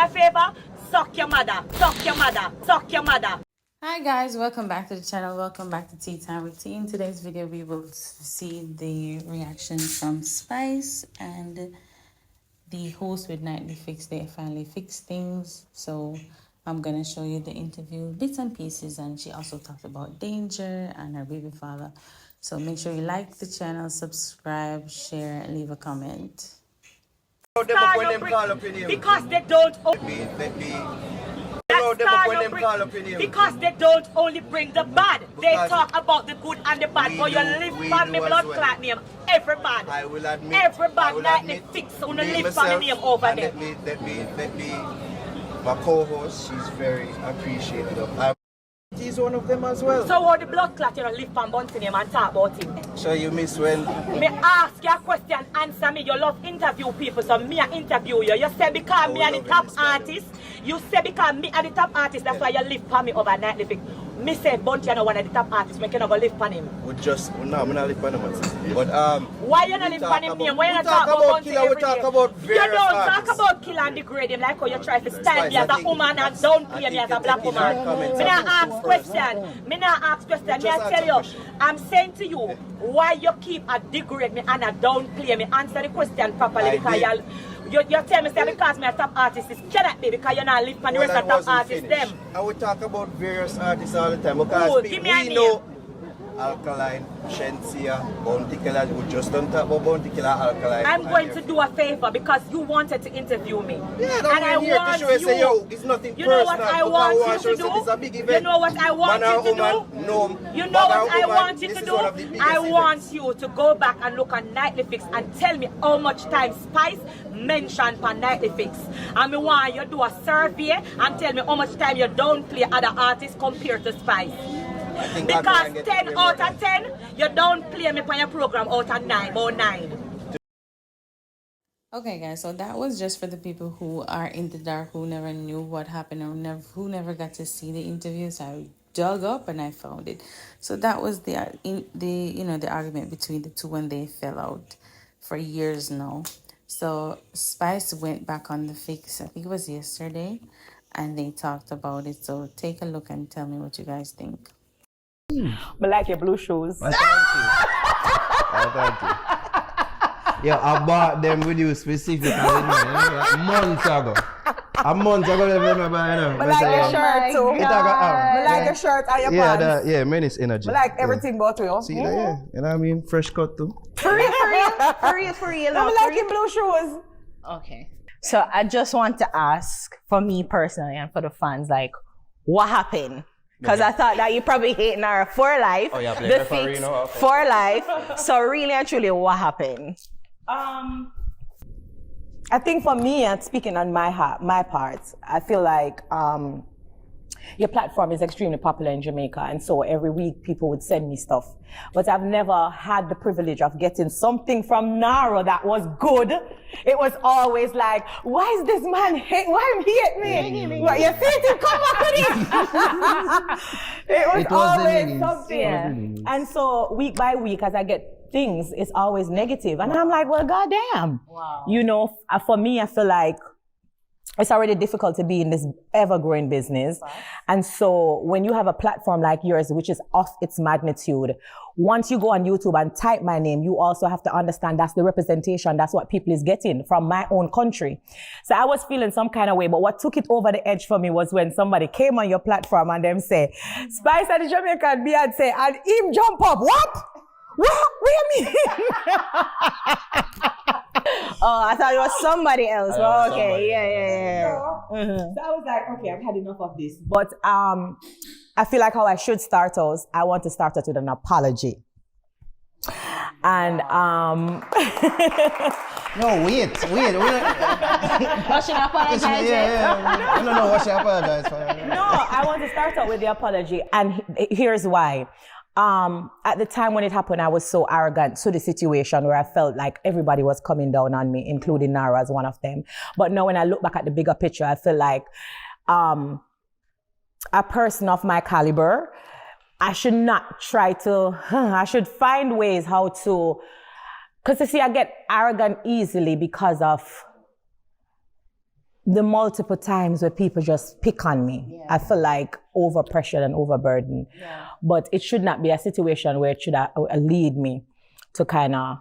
a favor? Suck your mother, suck your mother, suck your mother. Hi guys, welcome back to the channel. Welcome back to Tea Time with Tea. In today's video, we will see the reaction from Spice and the host with Nightly Fix. They finally fixed things. So I'm going to show you the interview, bits and pieces. And she also talked about Danger and her baby father. So make sure you like the channel, subscribe, share, and leave a comment. Because they don't because they don't only bring the bad, they talk about the good and the bad. For your live family blood clot name, everybody. I will admit, everybody like the fix on the live family name over there. Let me, my co-host, she's very appreciative of. He's one of them as well. So what the blood clot, you know, live from Bunty name and talk about him. So you miss when? Me ask you a question, answer me. You love interview people, so me I interview you. You say because me are the top artist. You say because me are the top artist, that's why you live for me overnight living. Me say Bunty you know one of the top artists, me cannot go live for him. We just no, I'm not live for him. But why you not live for him? Why you not talk about Bunty every day? You don't talk about kill and degrade him like how you try to style me as a woman and downplay me as a black woman. Me not ask question. Me not ask question. Me I tell you, I'm saying to you, why you keep a degrade me and a downplay me? Answer the question properly because you tell me say because me a top artist is cannot be because you not live for the rest of top artists them. I would talk about various artists all the time because we know Alkaline, Shensia, Bounty Killer, we just don't talk about Bounty Killer, Alkaline. I'm going to do a favor because you wanted to interview me. Yeah, and I want you. Say, yo, it's nothing you know what I want you to do? You know what I want you to do? No. You know what I want you to do? I want you to go back and look at Nightly Fix and tell me how much time Spice mentioned for Nightly Fix. And I want you to do a survey and tell me how much time you don't play other artists compared to Spice. Because 10 out of 10, you don't play me on your program out of 9 or 9. Okay guys, so that was just for the people who are in the dark, who never knew what happened, or who never got to see the interviews. I dug up and I found it. So that was the argument between the two when they fell out for years now. So Spice went back on the Fix, I think it was yesterday, and they talked about it. So take a look and tell me what you guys think. I like your blue shoes. Thank you. Yeah, I bought them with you specifically months ago. A month ago, I remember. I like your shirt too. I like your shirt and your pants. Yeah, menace energy. I like everything about you. See that, yeah. You know what I mean? Fresh cut too. For real. I like your blue shoes. Okay. So I just want to ask, for me personally and for the fans, like, what happened? Because I thought that you probably hating her for life. Oh, yeah, the Fix for life. So really and truly, what happened? I think for me, and speaking on my part, I feel like your platform is extremely popular in Jamaica, and so every week people would send me stuff. But I've never had the privilege of getting something from Naro that was good. It was always like, why is this man hate? Why he hate me? What, you see him come back with it? It was always something. And so week by week, as I get things, it's always negative. And I'm like, well, goddamn. Wow. You know, for me, I feel like it's already difficult to be in this ever-growing business. And so when you have a platform like yours, which is of its magnitude, once you go on YouTube and type my name, you also have to understand that's the representation. That's what people is getting from my own country. So I was feeling some kind of way, but what took it over the edge for me was when somebody came on your platform and them say, Spice and the Jamaican Beyonce, and him jump up. What? What do you mean? Oh, I thought it was somebody else. Oh, okay, yeah. So I was like, okay, I've had enough of this. But I feel like how I should start out, I want to start out with an apology. And No, wait. What should I apologize? Yeah. No, what should I apologize for? no, I want to start out with the apology, and here's why. At the time when it happened, I was so arrogant to the situation where I felt like everybody was coming down on me, including Nara as one of them. But now when I look back at the bigger picture, I feel like a person of my caliber, I should not try to, I should find ways how to, because you see, I get arrogant easily because of the multiple times where people just pick on me. I feel like overpressured and overburdened. But it should not be a situation where it should lead me to kind of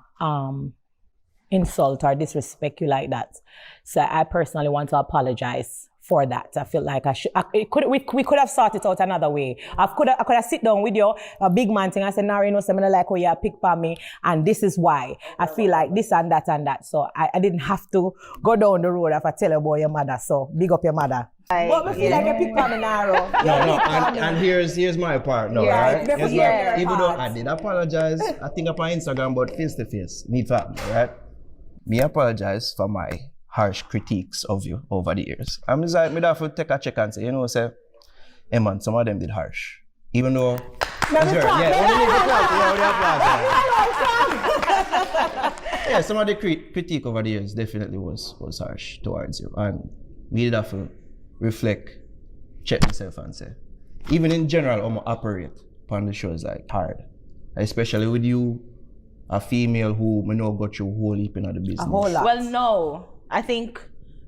insult or disrespect you like that. So I personally want to apologize for that. I feel like we could have sorted it out another way. I could have sit down with you, a big man thing. I said, Naro, you know, I like how you pick for me, and this is why. I feel like this and that and that. So I didn't have to go down the road if I tell you about your mother. So big up your mother. But I feel like you pick for me, Naro. No, and here's my part now, right? Even though I did apologize, I think upon Instagram, but face to face, me family, right? Me apologize for my harsh critiques of you over the years. I'm just like, me have to take a check and say, you know, say, hey man, some of them did harsh. Even though, yeah, some of the critique over the years definitely was harsh towards you. And me did have to reflect, check myself and say, even in general, I'm operate upon the shows like hard. Especially with you, a female who may not got you a whole heap in the business. A whole lot. Well, no. I think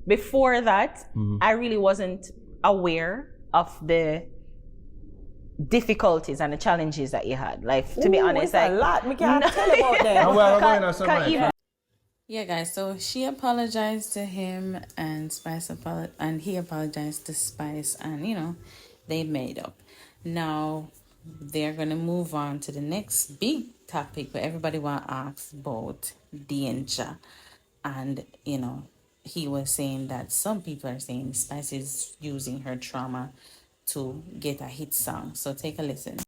before that, I really wasn't aware of the difficulties and the challenges that you had. Like, to be honest, it's like, a lot. We can't tell about them. Yeah, guys, so she apologized to him and and he apologized to Spice, and, you know, they made up. Now, they're going to move on to the next big topic where everybody want to ask about danger. And, you know, he was saying that some people are saying Spice is using her trauma to get a hit song. So take a listen.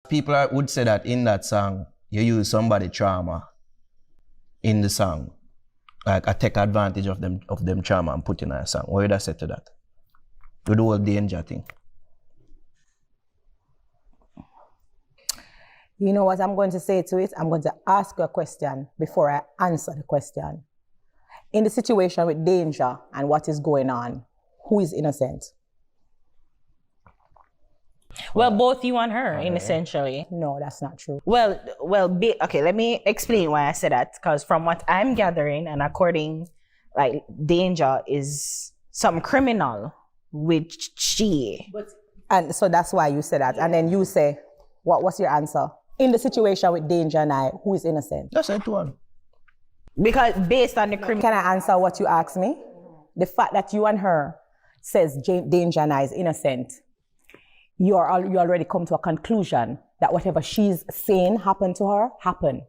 People would say that in that song, you use somebody's trauma in the song. Like, I take advantage of them trauma and put in a song. What would I say to that? To the whole danger thing. You know what I'm going to say to it? I'm going to ask you a question before I answer the question. In the situation with danger and what is going on, who is innocent? Well, both you and her, essentially. No, that's not true. Well, okay, let me explain why I said that. Because from what I'm gathering, and according, like, danger is some criminal, which she. And so that's why you said that. And then you say, what's your answer? In the situation with danger and I, who is innocent? That's it one. Because based on the criminal. Can I answer what you asked me? The fact that you and her says danger and I is innocent, you already come to a conclusion that whatever she's saying happened to her, happened.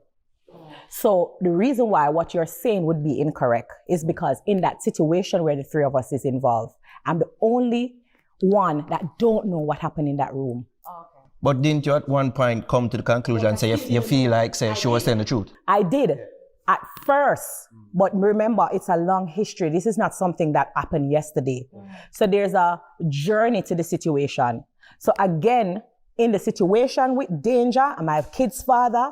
So the reason why what you're saying would be incorrect is because in that situation where the three of us is involved, I'm the only one that don't know what happened in that room. But didn't you at one point come to the conclusion and say you feel like she was saying the truth? I did at first, but remember, it's a long history. This is not something that happened yesterday. So there's a journey to the situation. So again, in the situation with danger, and my kid's father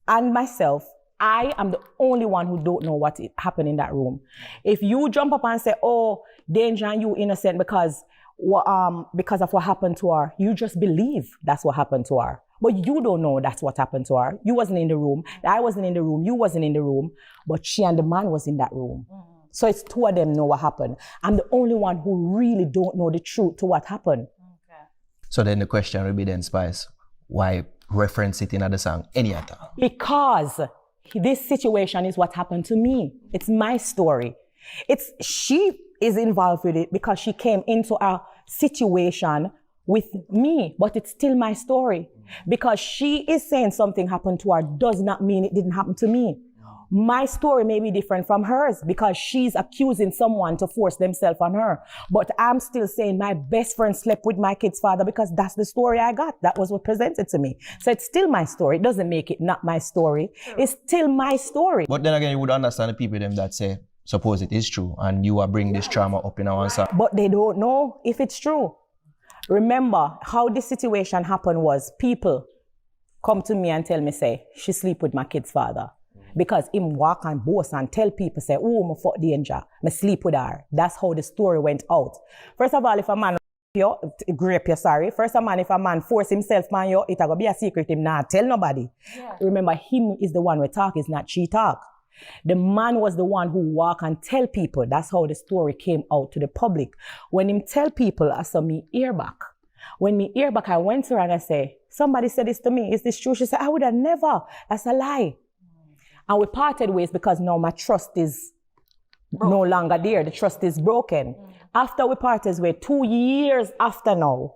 and myself, I am the only one who don't know what happened in that room. If you jump up and say, oh, danger and you innocent because of what happened to her, you just believe that's what happened to her. But you don't know that's what happened to her. You wasn't in the room. I wasn't in the room. You wasn't in the room. But she and the man was in that room. So it's two of them know what happened. I'm the only one who really don't know the truth to what happened. So then the question will be then, Spice, why reference it in the song any other? Because this situation is what happened to me. It's my story. She is involved with it because she came into a situation with me, but it's still my story. Because she is saying something happened to her does not mean it didn't happen to me. My story may be different from hers because she's accusing someone to force themselves on her. But I'm still saying my best friend slept with my kid's father because that's the story I got. That was what presented to me. So it's still my story. It doesn't make it not my story. It's still my story. But then again, you would understand the people them that say, suppose it is true, and you are bringing this trauma up in our song. But they don't know if it's true. Remember, how this situation happened was people come to me and tell me, say, she sleep with my kid's father. Because him walk and boast and tell people, say, oh, I fuck danger, I sleep with her. That's how the story went out. First of all, if a man grape you, sorry. First of all, if a man force himself on you, it's going to be a secret him not tell nobody. Yeah. Remember, him is the one we talk, is not she talk. The man was the one who walk and tell people. That's how the story came out to the public. When him tell people, I saw me ear back. When me ear back, I went to her and I say, somebody said this to me. Is this true? She said, I would have never. That's a lie. And we parted ways because now my trust is no longer there. The trust is broken. After we parted ways, 2 years after now,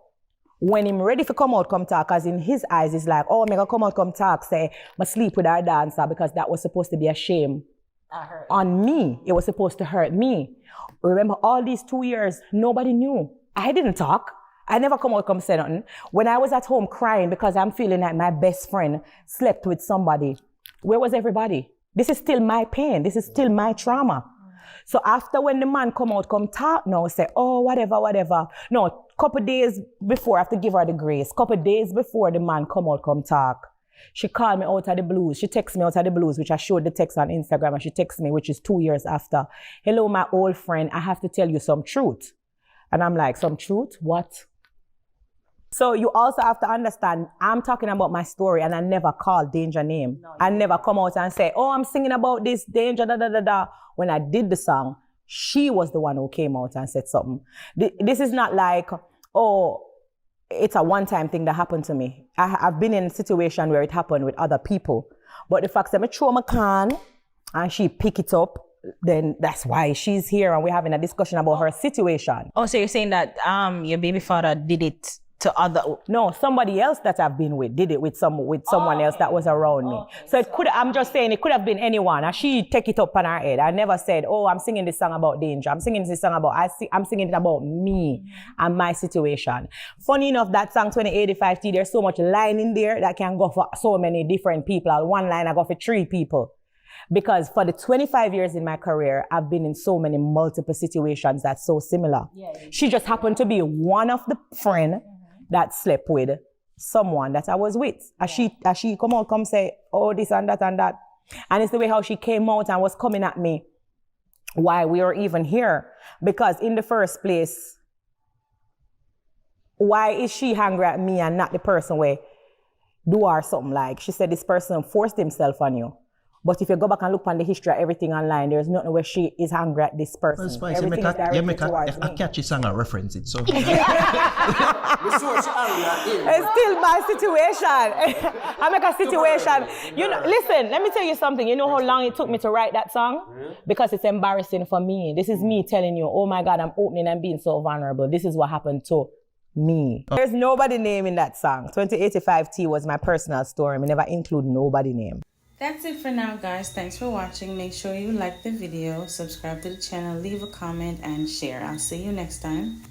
when him ready to come out, come talk, because in his eyes, it's like, oh, I'm going to come out, come talk, say, I sleep with our dancer because that was supposed to be a shame on me. It was supposed to hurt me. Remember, all these 2 years, nobody knew. I didn't talk. I never come out, come say nothing. When I was at home crying because I'm feeling like my best friend slept with somebody, where was everybody? This is still my pain. This is still my trauma. So after when the man come out, come talk now, say, oh, whatever. No, couple days before, I have to give her the grace. Couple days before the man come out, come talk, she called me out of the blues. She texted me out of the blues, which I showed the text on Instagram, and she texted me, which is 2 years after. Hello, my old friend, I have to tell you some truth. And I'm like, some truth? What? So you also have to understand, I'm talking about my story and I never called Danger name. No, I never come out and say, oh, I'm singing about this Danger, da. When I did the song, she was the one who came out and said something. This is not like, oh, it's a one-time thing that happened to me. I've been in a situation where it happened with other people. But the fact that I throw my can and she pick it up, then that's why she's here and we're having a discussion about her situation. Oh, so you're saying that your baby father did it to other? No, somebody else that I've been with did it with someone else that was around me. So it could, I'm just saying, it could have been anyone. And she take it up on her head. I never said, oh, I'm singing this song about danger. I'm singing this song about, I'm singing it about me and my situation. Funny enough, that song 2085T, there's so much line in there that can go for so many different people. One line I go for 3 people. Because for the 25 years in my career, I've been in so many multiple situations that's so similar. She just happened to be one of the friend that slept with someone that I was with. As she come say, oh, this and that and that. And it's the way how she came out and was coming at me why we are even here. Because in the first place, why is she angry at me and not the person where do her something like? She said this person forced himself on you. But if you go back and look on the history of everything online, there's nothing where she is angry at this person. Spice, everything is directed towards me. I catch a song and reference it. So. It's still my situation. I make a situation. You know, listen, let me tell you something. You know how long it took me to write that song? Because it's embarrassing for me. This is me telling you, oh my God, I'm opening and being so vulnerable. This is what happened to me. There's nobody name in that song. 2085T was my personal story. I never include nobody name. That's it for now, guys. Thanks for watching. Make sure you like the video, subscribe to the channel, leave a comment, and share. I'll see you next time.